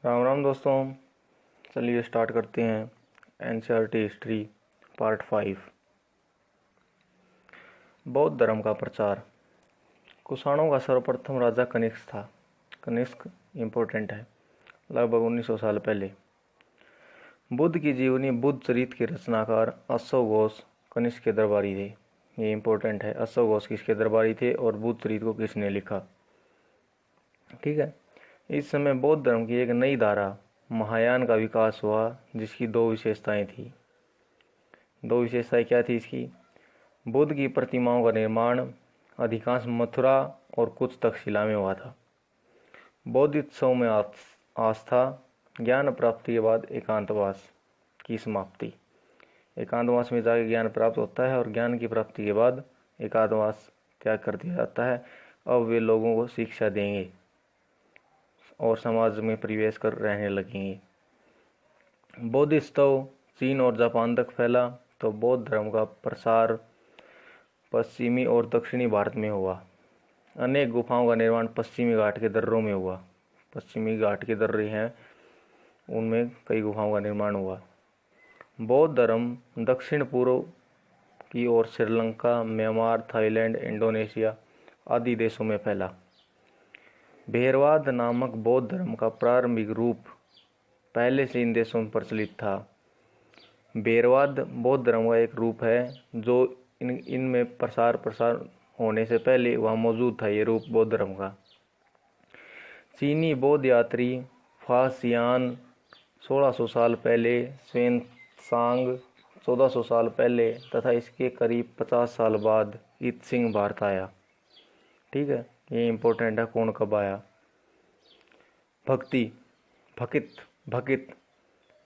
राम राम दोस्तों। चलिए स्टार्ट करते हैं एनसीईआरटी हिस्ट्री पार्ट 5। बौद्ध धर्म का प्रचार। कुषाणों का सर्वप्रथम राजा कनिष्क था। कनिष्क इम्पोर्टेंट है, लगभग 1900 साल पहले। बुद्ध की जीवनी बुद्ध चरित्र के रचनाकार अश्व घोष कनिष्क के दरबारी थे। ये इम्पोर्टेंट है, अश्व घोष किसके दरबारी थे और बुद्ध चरित्र को किसने लिखा। ठीक है। इस समय बौद्ध धर्म की एक नई धारा महायान का विकास हुआ, जिसकी दो विशेषताएं थी। दो विशेषताएं क्या थी इसकी? बुद्ध की प्रतिमाओं का निर्माण अधिकांश मथुरा और कुछ तक्षशिला में हुआ था। बौद्ध में आस्था, ज्ञान प्राप्ति के बाद एकांतवास की समाप्ति। एकांतवास में जाकर ज्ञान प्राप्त होता है और ज्ञान की प्राप्ति के बाद एकांतवास त्याग कर दिया जाता है। अब वे लोगों को शिक्षा देंगे और समाज में प्रवेश कर रहने लगेंगे। बौद्धिस्तव चीन और जापान तक फैला तो बौद्ध धर्म का प्रसार पश्चिमी और दक्षिणी भारत में हुआ। अनेक गुफाओं का निर्माण पश्चिमी घाट के दर्रों में हुआ। पश्चिमी घाट के दर्रे हैं, उनमें कई गुफाओं का निर्माण हुआ। बौद्ध धर्म दक्षिण पूर्व की ओर श्रीलंका, म्यांमार, थाईलैंड, इंडोनेशिया आदि देशों में फैला। भेरवाद नामक बौद्ध धर्म का प्रारंभिक रूप पहले से इन देशों में प्रचलित था। भेरवाद बौद्ध धर्म का एक रूप है जो इनमें प्रसार होने से पहले वहाँ मौजूद था। ये रूप बौद्ध धर्म का। चीनी बौद्ध यात्री फासियान 1600 साल पहले, xuanzang 1400 साल पहले तथा इसके करीब 50 साल बाद इत-सिंह भारत आया। ठीक है, ये इम्पोर्टेंट है, कौन कब आया। भक्ति, भकित, भकित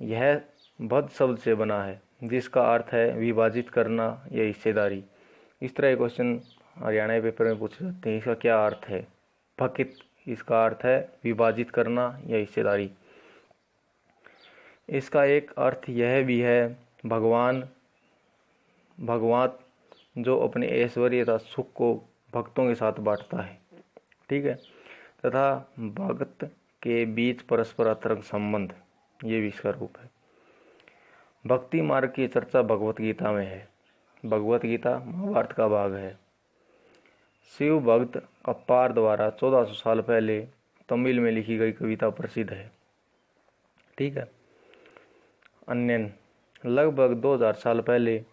यह भद शब्द से बना है, जिसका अर्थ है विभाजित करना या हिस्सेदारी। इस तरह के क्वेश्चन हरियाणा के पेपर में पूछे जाते हैं। इसका क्या अर्थ है? भकित, इसका अर्थ है विभाजित करना या हिस्सेदारी। इसका एक अर्थ यह भी है भगवान जो अपने ऐश्वर्य तथा सुख को भक्तों के साथ बांटता है। ठीक है, तथा भक्त के बीच परस्पर अंतरंग संबंध, ये भी इसका रूप है। भक्ति मार्ग की चर्चा भगवत गीता में है। भगवत गीता महाभारत का भाग है। शिव भक्त अप्पार द्वारा 1400 साल पहले तमिल में लिखी गई कविता प्रसिद्ध है। ठीक है। अन्यन, लगभग 2000 साल पहले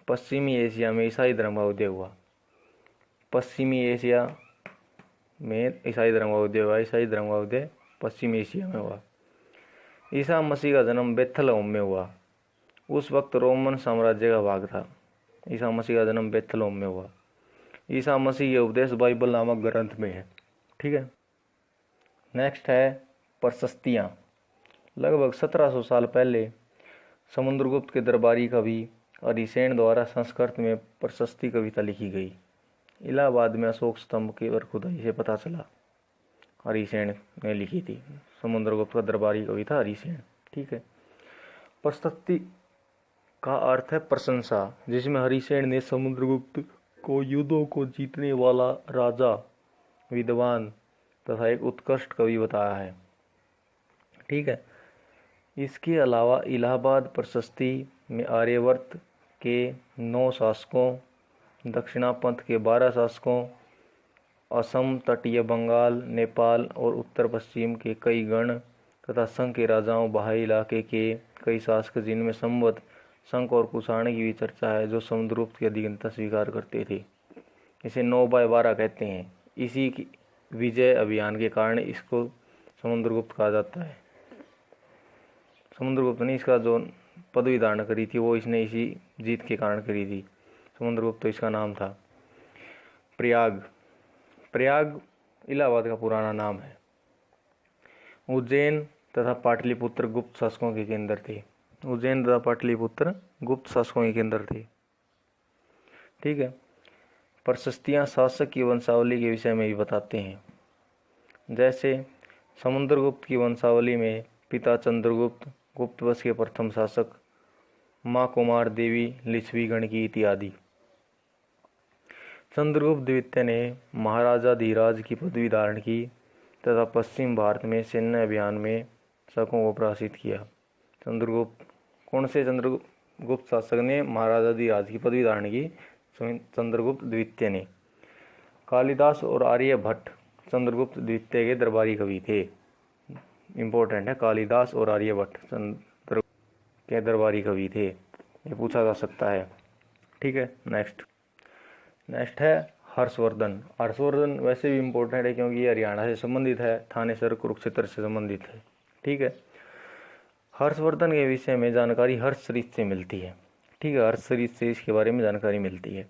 पश्चिमी एशिया में ईसाई धर्म का उदय हुआ। पश्चिमी एशिया में ईसाई धर्म का उदय हुआ। ईसाई धर्म का उदय पश्चिमी एशिया में हुआ। ईसा मसीह का जन्म बेथलहम में हुआ। उस वक्त रोमन साम्राज्य का भाग था। ईसा मसीह का जन्म बेथलहम में हुआ। ईसा मसीह के उपदेश बाइबल नामक ग्रंथ में है। ठीक है। नेक्स्ट है प्रशस्तियाँ। लगभग 1700 साल पहले समुद्रगुप्त के दरबारी कवि हरिसेन द्वारा संस्कृत में प्रशस्ति कविता लिखी गई। इलाहाबाद में अशोक स्तंभ के पर खुदाई से पता चला हरिसेन ने लिखी थी। समुद्रगुप्त का दरबारी कवि था हरिसेन। ठीक है। प्रशस्ति का अर्थ है प्रशंसा, जिसमें हरिसेन ने समुद्रगुप्त को युद्धों को जीतने वाला राजा, विद्वान तथा एक उत्कृष्ट कवि बताया है। ठीक है। इसके अलावा इलाहाबाद प्रशस्ति में आर्यवर्त के 9 शासकों, दक्षिणापंथ के 12 शासकों, असम, तटीय बंगाल, नेपाल और उत्तर पश्चिम के कई गण तथा संघ के राजाओं, बहाई इलाके के कई शासक, जिनमें संवत, शंख और कुषाण की भी चर्चा है, जो समुद्रगुप्त की अधीनता स्वीकार करते थे। इसे 9/12 कहते हैं। इसी की विजय अभियान के कारण इसको समुद्रगुप्त कहा जाता है। समुद्रगुप्त ने इसका जो पदवी धारण करी थी वो इसने इसी जीत के कारण करी थी। समुद्रगुप्त तो इसका नाम था। प्रयाग, प्रयाग इलाहाबाद का पुराना नाम है। उज्जैन तथा पाटलिपुत्र गुप्त शासकों के केंद्र थे। उज्जैन तथा पाटलिपुत्र गुप्त शासकों के केंद्र थे। ठीक है। प्रशस्तियाँ शासक की वंशावली के विषय में भी बताते हैं। जैसे समुद्रगुप्त की वंशावली में पिता चंद्रगुप्त, गुप्त वंश के प्रथम शासक, माँ कुमार देवी, लिच्छवी गण की इत्यादि। चंद्रगुप्त द्वितीय ने महाराजा धीराज की पदवी धारण की तथा पश्चिम भारत में सैन्य अभियान में शकों को पराजित किया। चंद्रगुप्त, कौन से चंद्रगुप्त शासक ने महाराजाधिराज की पदवी धारण की? चंद्रगुप्त द्वितीय ने। कालिदास और आर्यभट्ट चंद्रगुप्त द्वितीय के दरबारी कवि थे। इंपॉर्टेंट है, कालिदास और आर्यभट्ट चंद्रगुप्त के दरबारी कवि थे, ये पूछा जा सकता है। ठीक है, नेक्स्ट है हर्षवर्धन। हर्षवर्धन वैसे भी इम्पोर्टेंट है क्योंकि ये हरियाणा से संबंधित है, थानेसर कुरुक्षेत्र से संबंधित है। ठीक है, हर्षवर्धन के विषय में जानकारी हर्षचरित से मिलती है। ठीक है, हर्षचरित से इसके बारे में जानकारी मिलती है।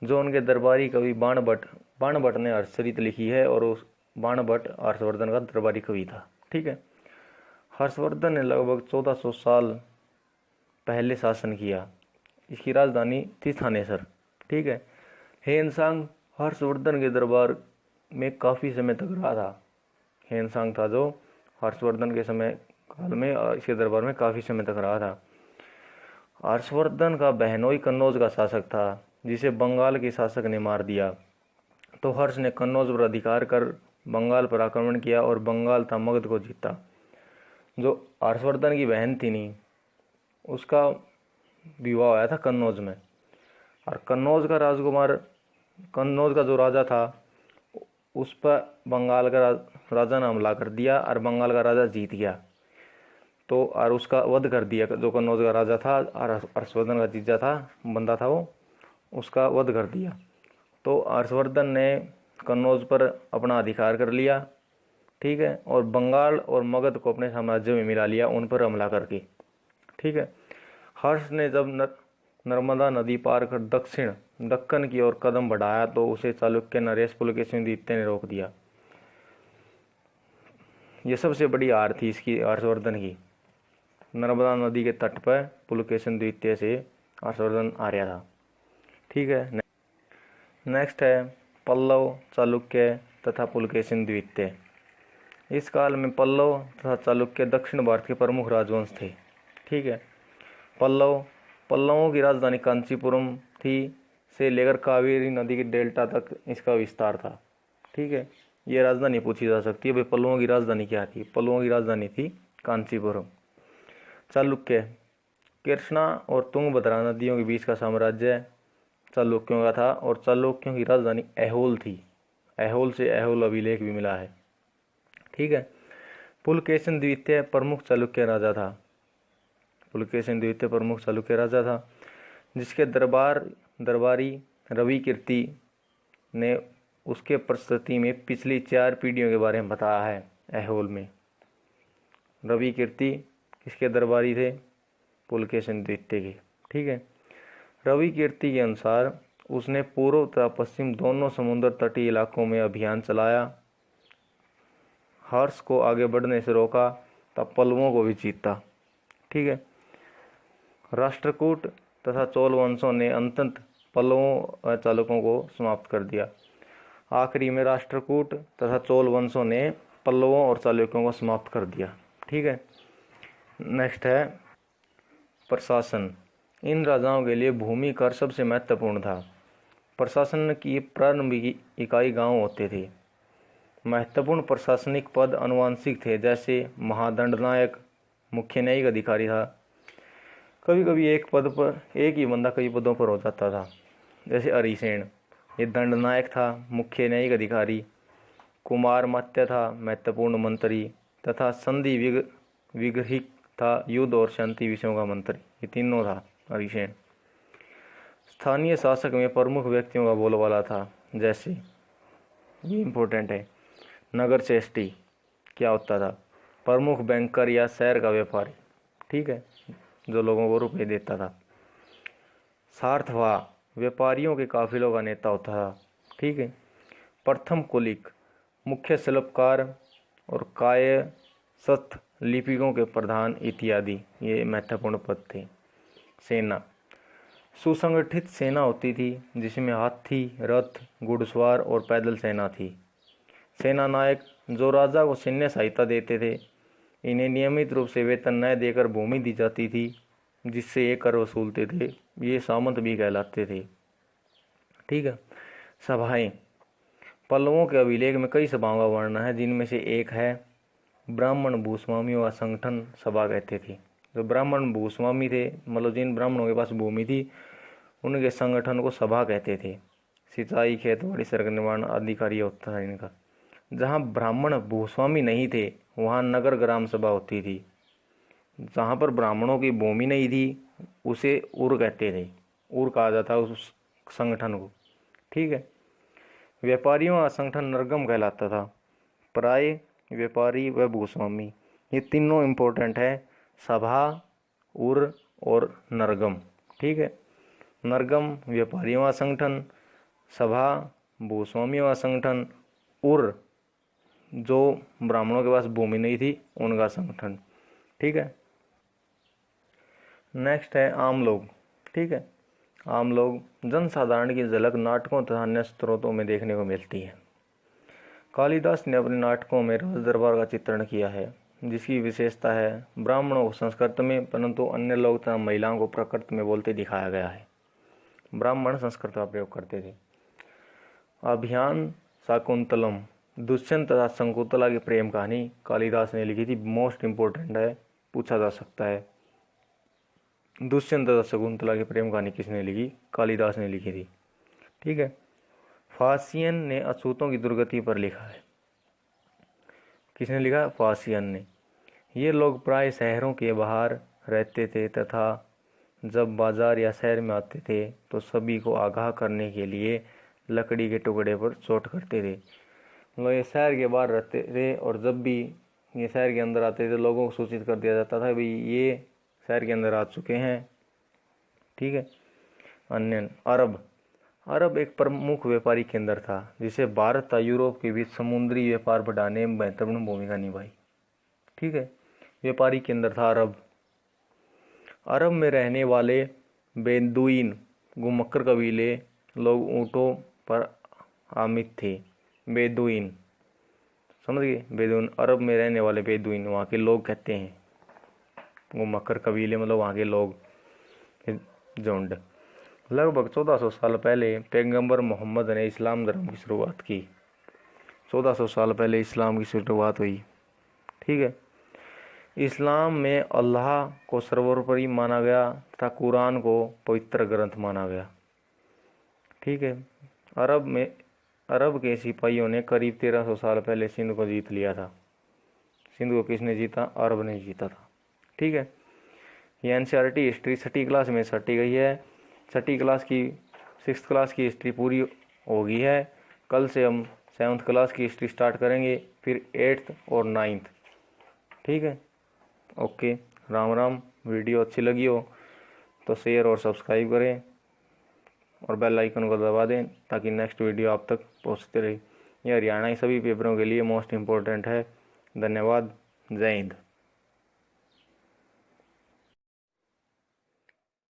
जो उनके दरबारी कवि बाणभट्ट ने हर्षचरित लिखी है और उस बाणभट्ट हर्षवर्धन का दरबारी कवि था। ठीक है, हर्षवर्धन ने लगभग 1400 साल पहले शासन किया। इसकी राजधानी थी थानेसर। ठीक है, हेनसांग हर्षवर्धन के दरबार में काफ़ी समय तक रहा था। हेनसांग था जो हर्षवर्धन के समय काल में इसके दरबार में काफ़ी समय तक रहा था। हर्षवर्धन का बहनोई कन्नौज का शासक था, जिसे बंगाल के शासक ने मार दिया। तो हर्ष ने कन्नौज पर अधिकार कर बंगाल पर आक्रमण किया और बंगाल था मगध को जीता। जो हर्षवर्धन की बहन थी नी, उसका विवाह आया था कन्नौज में, और कन्नौज का जो राजा था उस पर बंगाल का राजा ने हमला कर दिया और बंगाल का राजा जीत गया। तो और उसका वध कर दिया। जो कन्नौज का राजा था और हर्षवर्धन का जीजा था, बंदा था वो, उसका वध कर दिया। तो हर्षवर्धन ने कन्नौज पर अपना अधिकार कर लिया। ठीक है, और बंगाल और मगध को अपने साम्राज्य में मिला लिया, उन पर हमला करके। ठीक है, हर्ष ने जब नर्मदा नदी पार कर दक्कन की ओर कदम बढ़ाया तो उसे चालुक्य नरेश पुलकेशिन द्वितीय ने रोक दिया। ये सबसे बड़ी हार थी इसकी, हर्षवर्धन की। नर्मदा नदी के तट पर पुलकेशिन द्वितीय से हर्षवर्धन हारा था। ठीक है, नेक्स्ट है पल्लव, चालुक्य तथा पुलकेशिन द्वितीय। इस काल में पल्लव तथा चालुक्य दक्षिण भारत के प्रमुख राजवंश थे। ठीक है, पल्लवों की राजधानी कांचीपुरम थी, से लेकर कावेरी नदी के डेल्टा तक इसका विस्तार था। ठीक है, ये राजधानी पूछी जा सकती है, भाई पल्लवों की राजधानी क्या थी? पल्लवों की राजधानी थी कांचीपुरम। चालुक्य, कृष्णा और तुंगभद्रा नदियों के बीच का साम्राज्य चालुक्यों का था और चालुक्यों की राजधानी ऐहोल थी। ऐहोल से ऐहोल अभिलेख भी मिला है। ठीक है, पुलकेशिन द्वितीय प्रमुख चालुक्य राजा था। पुलकेशिन द्वितीय प्रमुख चालुक्य राजा था, जिसके दरबारी रविकीर्ति ने उसके प्रस्तुति में पिछली 4 पीढ़ियों के बारे में बताया है। ऐहोल में रविकीर्ति किसके दरबारी थे? पुलकेशिन द्वितीय के। ठीक है, रविकीर्ति के अनुसार उसने पूर्व तथा पश्चिम दोनों समुद्र तटीय इलाकों में अभियान चलाया, हर्ष को आगे बढ़ने से रोका, तब पल्लवों को भी जीता। ठीक है, राष्ट्रकूट तथा चोल वंशों ने अंततः पल्लवों व चालुक्यों को समाप्त कर दिया। आखिरी में राष्ट्रकूट तथा चोल वंशों ने पल्लवों और चालुक्यों को समाप्त कर दिया। ठीक है, नेक्स्ट है प्रशासन। इन राजाओं के लिए भूमि कर सबसे महत्वपूर्ण था। प्रशासन की प्रारंभिक इकाई गांव होते थे। महत्वपूर्ण प्रशासनिक पद अनुवांशिक थे, जैसे महादंडनायक मुख्य न्यायिक अधिकारी था। कभी कभी एक पद पर एक ही बंदा कई पदों पर हो जाता था, जैसे हरिसेन, ये दंडनायक था, मुख्य न्यायिक अधिकारी। कुमार मत्य था, महत्वपूर्ण मंत्री, तथा संधि विग्रहिक था, युद्ध और शांति विषयों का मंत्री। ये तीनों था हरिसेन। स्थानीय शासक में प्रमुख व्यक्तियों का बोलबाला था, जैसे ये इम्पोर्टेंट है, नगर श्रेष्ठी क्या होता था? प्रमुख बैंकर या शहर का व्यापारी। ठीक है, जो लोगों को रुपए देता था। सार्थवा व्यापारियों के काफिलों का नेता होता था। ठीक है, प्रथम कुलिक मुख्य शिल्पकार और कायस्थ लिपिकों के प्रधान इत्यादि, ये महत्वपूर्ण पद थे। सेना, सुसंगठित सेना होती थी, जिसमें हाथी, रथ, घुड़सवार और पैदल सेना थी। सेना नायक जो राजा को सैन्य सहायता देते थे, इन्हें नियमित रूप से वेतन न देकर भूमि दी जाती थी, जिससे ये कर वसूलते थे। ये सामंत भी कहलाते थे। ठीक है, सभाएं, पल्लवों के अभिलेख में कई सभाओं का वर्णन है, जिनमें से एक है ब्राह्मण भूस्वामियों का संगठन सभा कहते थे। जो ब्राह्मण भूस्वामी थे, मतलब जिन ब्राह्मणों के पास भूमि थी, उनके संगठन को सभा कहते थे। सिंचाई, खेतबाड़ी, सड़क निर्माण आदि कार्य होता था इनका। जहाँ ब्राह्मण भूस्वामी नहीं थे वहाँ नगर ग्राम सभा होती थी। जहाँ पर ब्राह्मणों की भूमि नहीं थी उसे उर कहते थे, उर कहा जाता उस संगठन को। ठीक है। व्यापारियों का संगठन नरगम कहलाता था। प्राय, व्यापारी व भूस्वामी, ये तीनों इम्पोर्टेंट है, सभा, उर और नरगम। ठीक है। नरगम व्यापारियों का संगठन, सभा भूस्वामियों का संगठन, उर जो ब्राह्मणों के पास भूमि नहीं थी उनका संगठन। ठीक है। नेक्स्ट है आम लोग। ठीक है। आम लोग जनसाधारण की झलक नाटकों तथा अन्य स्रोतों में देखने को मिलती है। कालिदास ने अपने नाटकों में राज दरबार का चित्रण किया है, जिसकी विशेषता है ब्राह्मणों को संस्कृत में, परंतु अन्य लोग तथा महिलाओं को प्राकृत में बोलते दिखाया गया है। ब्राह्मण संस्कृत का प्रयोग करते थे। अभियान शाकुंतलम, दुष्यंत तथा शकुंतला की प्रेम कहानी कालिदास ने लिखी थी। मोस्ट इम्पोर्टेंट है, पूछा जा सकता है। दुष्यंत तथा शकुंतला की प्रेम कहानी किसने लिखी? कालिदास ने लिखी थी। ठीक है। फासियन ने अछूतों की दुर्गति पर लिखा है। किसने लिखा? फासियन ने। ये लोग प्राय शहरों के बाहर रहते थे तथा जब बाजार या शहर में आते थे तो सभी को आगाह करने के लिए लकड़ी के टुकड़े पर चोट करते थे। मतलब ये शहर के बाहर रहते थे और जब भी ये शहर के अंदर आते थे लोगों को सूचित कर दिया जाता था भाई ये शहर के अंदर आ चुके हैं। ठीक है। अन्य अरब एक प्रमुख व्यापारी केंद्र था जिसे भारत तथा यूरोप के बीच समुद्री व्यापार बढ़ाने में महत्वपूर्ण भूमिका निभाई। ठीक है। व्यापारी केंद्र था अरब में रहने वाले बेदुइन गुमक्कर कबीले लोग ऊँटों पर आमित थे। बेदुइन, समझ गए? बेदुइन, अरब में रहने वाले बेदुइन वहाँ के लोग कहते हैं। गुमक्कर कबीले मतलब वहाँ के लोग, झुंड। लगभग 1400 साल पहले पैगंबर मोहम्मद ने इस्लाम धर्म की शुरुआत की। 1400 साल पहले इस्लाम की शुरुआत हुई। ठीक है। इस्लाम में अल्लाह को सर्वोपरि माना गया तथा कुरान को पवित्र ग्रंथ माना गया। ठीक है। अरब के सिपाहियों ने करीब 1300 साल पहले सिंध को जीत लिया था। सिंध को किसने जीता? अरब ने जीता था। ठीक है। ये NCERT हिस्ट्री 6ठी क्लास में सटी गई है। 6ठी क्लास की 6th क्लास की हिस्ट्री पूरी हो गई है। कल से हम 7th क्लास की हिस्ट्री स्टार्ट करेंगे, फिर 8th और 9th। ठीक है। ओके, राम राम। वीडियो अच्छी लगी हो तो शेयर और सब्सक्राइब करें और बेल आइकन को दबा दें ताकि नेक्स्ट वीडियो आप तक पहुंचते रहे। यह हरियाणा सभी पेपरों के लिए मोस्ट इम्पोर्टेंट है। धन्यवाद। जय हिंद।